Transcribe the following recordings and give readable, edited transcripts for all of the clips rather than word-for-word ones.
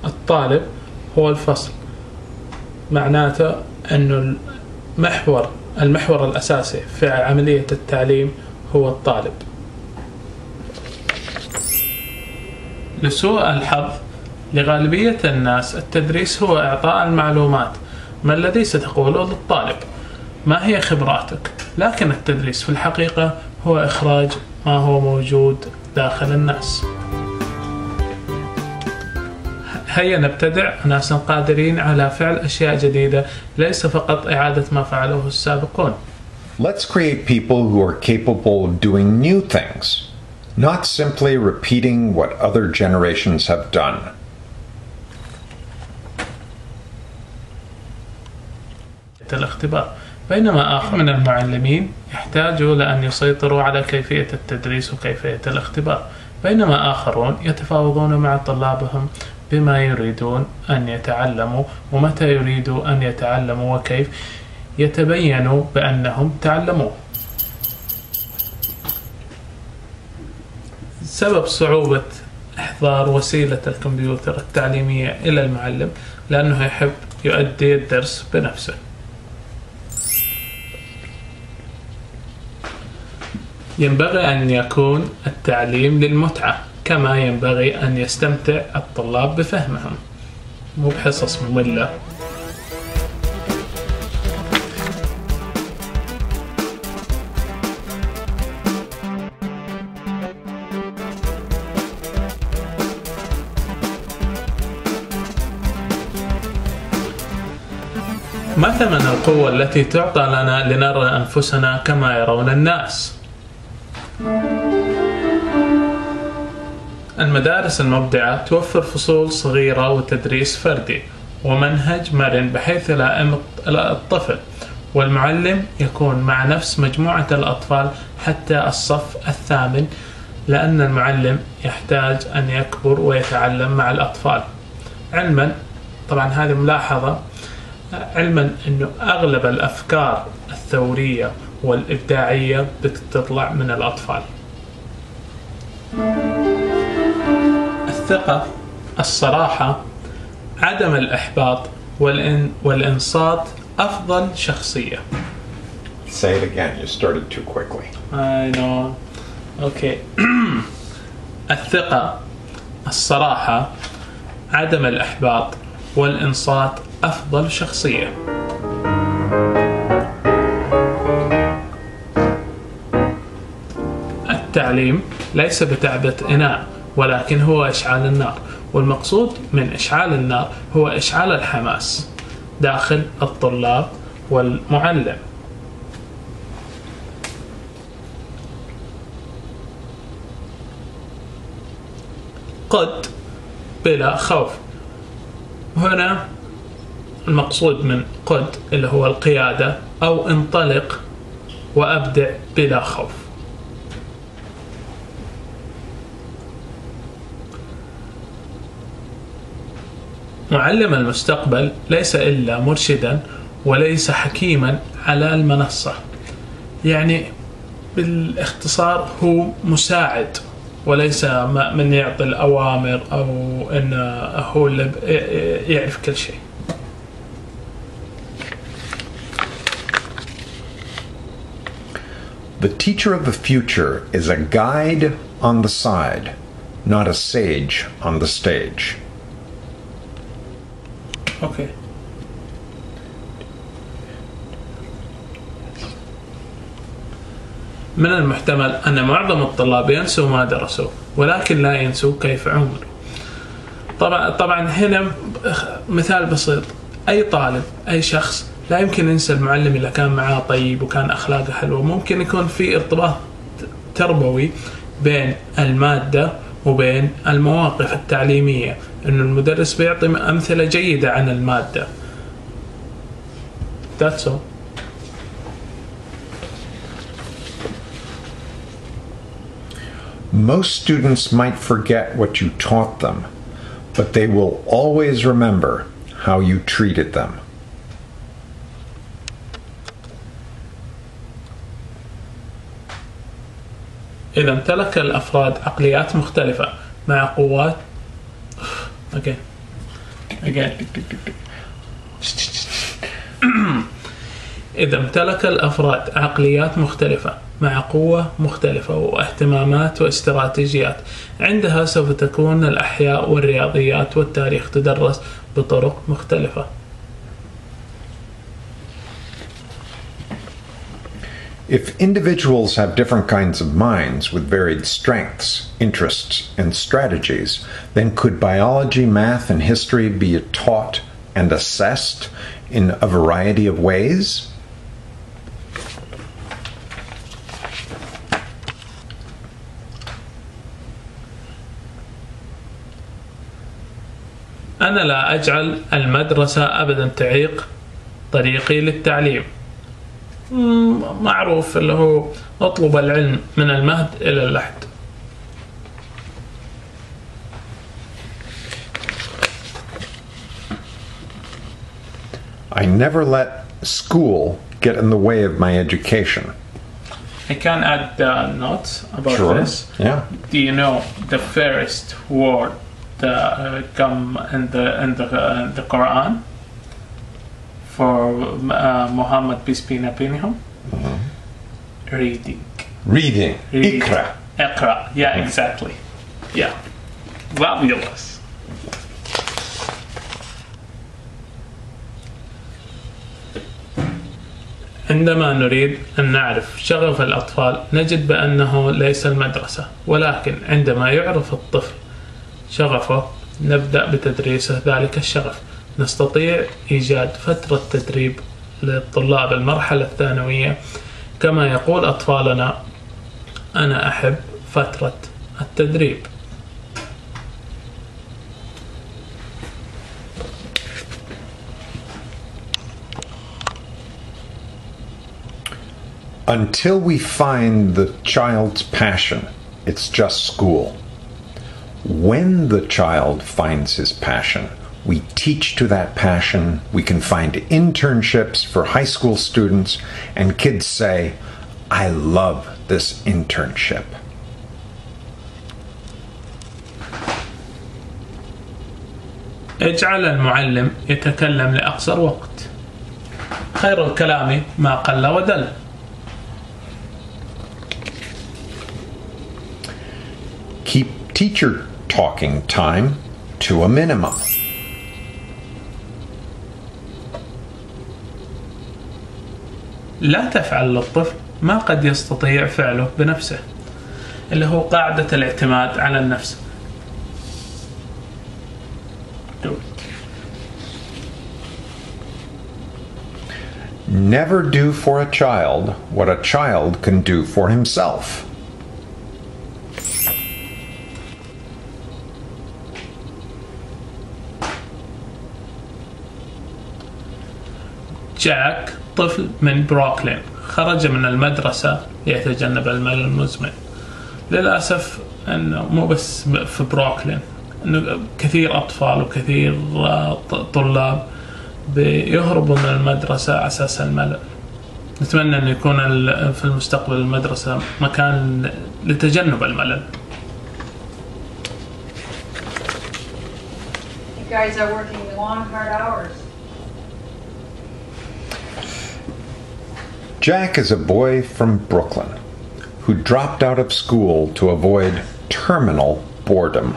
الطالب هو الفصل، معناته أنه المحور الأساسي في عملية التعليم هو الطالب. لسوء الحظ لغالبية الناس التدريس هو إعطاء المعلومات. ما الذي ستقوله للطالب؟ ما هي خبراتك؟ لكن التدريس في الحقيقة هو إخراج ما هو موجود داخل الناس. هيا نبتدع أناسا قادرين على فعل أشياء جديدة، ليس فقط إعادة ما فعله السابقون. Let's create people who are capable of doing new things, not simply repeating what other generations have done. الاختبار. بينما آخر من المعلمين يحتاجوا لأن يسيطروا على كيفية التدريس وكيفية الاختبار، بينما آخرون يتفاوضون مع طلابهم بما يريدون أن يتعلموا ومتى يريدوا أن يتعلموا وكيف يتبينوا بأنهم تعلموا. سبب صعوبة إحضار وسيلة الكمبيوتر التعليمية إلى المعلم لأنه يحب يؤدي الدرس بنفسه. ينبغي أن يكون التعليم للمتعة، كما ينبغي أن يستمتع الطلاب بفهمهم، مو بحصص مملة. ما ثمن القوة التي تعطى لنا لنرى أنفسنا كما يرون الناس؟ المدارس المبدعة توفر فصول صغيرة وتدريس فردي ومنهج مرن بحيث يلائم الطفل، والمعلم يكون مع نفس مجموعة الأطفال حتى الصف الثامن، لأن المعلم يحتاج أن يكبر ويتعلم مع الأطفال. علما، طبعا هذه ملاحظة، علما أنه أغلب الأفكار الثورية والإبداعية بتطلع من الأطفال. الثقة، الصراحة، عدم الإحباط والإنصات أفضل شخصية. Say it again, you started too quickly. I know. Okay. الثقة، الصراحة، عدم الإحباط والإنصات أفضل شخصية. التعليم ليس بتعبئة إناء، ولكن هو إشعال النار، والمقصود من إشعال النار هو إشعال الحماس داخل الطلاب والمعلم. قد بلا خوف. هنا المقصود من قد اللي هو القيادة، أو انطلق وأبدع بلا خوف. معلم المستقبل ليس إلا مرشدا وليس حكيما على المنصة، يعني بالاختصار هو مساعد وليس من يعطي الأوامر أو إنه هو اللي يعرف كل شيء. The teacher of the future is a guide on the side, not a sage on the stage. Okay. من المحتمل أن معظم الطلاب ينسوا ما درسوا، ولكن لا ينسوا كيف عملوا. طبعا هنا مثال بسيط، أي طالب، أي شخص لا يمكن ينسى المعلم اللي كان معاه طيب وكان أخلاقه حلوة. ممكن يكون في ارتباط تربوي بين المادة وبين المواقف التعليمية، إنه المدرس بيعطي أمثلة جيدة عن المادة. That's all. Most students might forget what you taught them, but they will always remember how you treated them. إذا امتلك الأفراد عقليات مختلفة مع قوات Again. إذا امتلك الأفراد عقليات مختلفة مع قوة مختلفة واهتمامات واستراتيجيات، عندها سوف تكون الأحياء والرياضيات والتاريخ تدرس بطرق مختلفة. If individuals have different kinds of minds with varied strengths, interests, and strategies, then could biology, math, and history be taught and assessed in a variety of ways? أنا لا أجعل المدرسة أبدا تعيق طريقي للتعليم. معروف اللي هو أطلب العلم من المهد إلى اللحد. I never let school get in the way of my education. I can add notes about Sure. this. Yeah. Do you know the first word that come in the Quran for Muhammad peace be upon him? Reading. Reading. Ikra. Iqra. Yeah, exactly. Yeah. Fabulous. عندما نريد أن نعرف شغف الأطفال نجد بأنه ليس المدرسة، ولكن عندما يعرف الطفل شغفه نبدأ بتدريسه ذلك الشغف. نستطيع إيجاد فترة تدريب للطلاب المرحلة الثانوية، كما يقول أطفالنا أنا أحب فترة التدريب. Until we find the child's passion, it's just school. When the child finds his passion, we teach to that passion. We can find internships for high school students, and kids say, I love this internship. اجعل المعلم يتكلم لأقصر وقت، خير الكلام ما قل ودل. Keep teacher talking time to a minimum. لا تفعل للطفل ما قد يستطيع فعله بنفسه، اللي هو قاعدة الاعتماد على النفس. Never do for a child what a child can do for himself. جاك طفل من بروكلين خرج من المدرسة ليتجنب الملل المزمن. للأسف أنه مو بس في بروكلين، أنه كثير أطفال وكثير طلاب بيهربوا من المدرسة على أساس الملل. نتمنى أن يكون في المستقبل المدرسة مكان لتجنب الملل. You guys are working long, hard hours. Jack is a boy from Brooklyn who dropped out of school to avoid terminal boredom.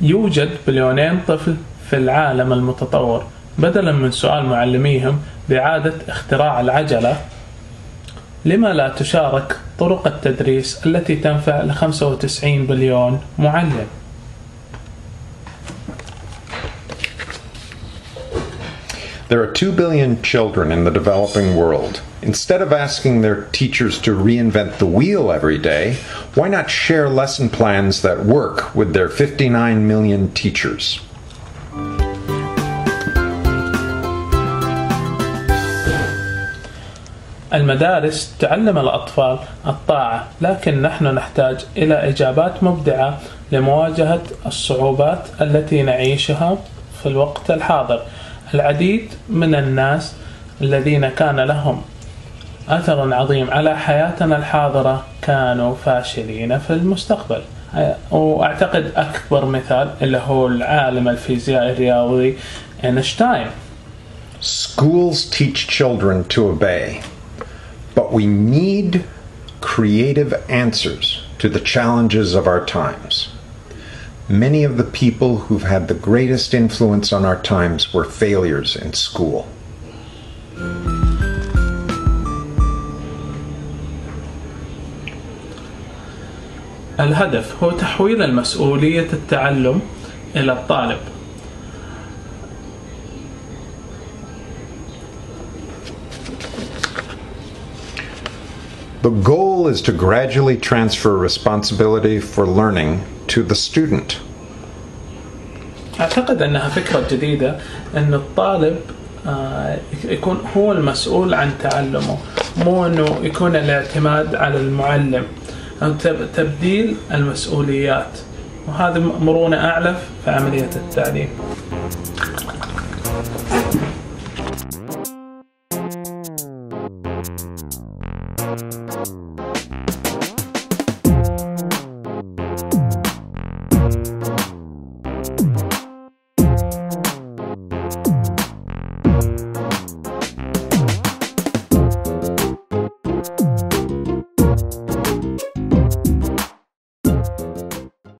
يوجد بليونين طفل في العالم المتطور. بدلا من سؤال معلميهم بإعادة اختراع العجلة، لما لا تشارك طرق التدريس التي تنفع ل 95 بليون معلم؟ There are 2 billion children in the developing world. Instead of asking their teachers to reinvent the wheel every day, why not share lesson plans that work with their 59 million teachers? المدارس تعلم الأطفال الطاعة، لكن نحن نحتاج إلى إجابات مبدعة لمواجهة الصعوبات التي نعيشها في الوقت الحاضر. العديد من الناس الذين كان لهم أثر عظيم على حياتنا الحاضرة كانوا فاشلين في المستقبل. وأعتقد أكبر مثال اللي هو العالم الفيزيائي الرياضي أينشتاين. Schools teach children to obey, but we need creative answers to the challenges of our times. Many of the people who've had the greatest influence on our times were failures in school. الهدف هو تحويل المسؤولية التعلم إلى الطالب. The goal is to gradually transfer responsibility for learning to the student. أعتقد أنها فكرة جديدة أن الطالب يكون هو المسؤول عن تعلمه، مو أنه يكون الاعتماد على المعلم، أو تبديل المسؤوليات، وهذا مرونة أعلى في عملية التعليم.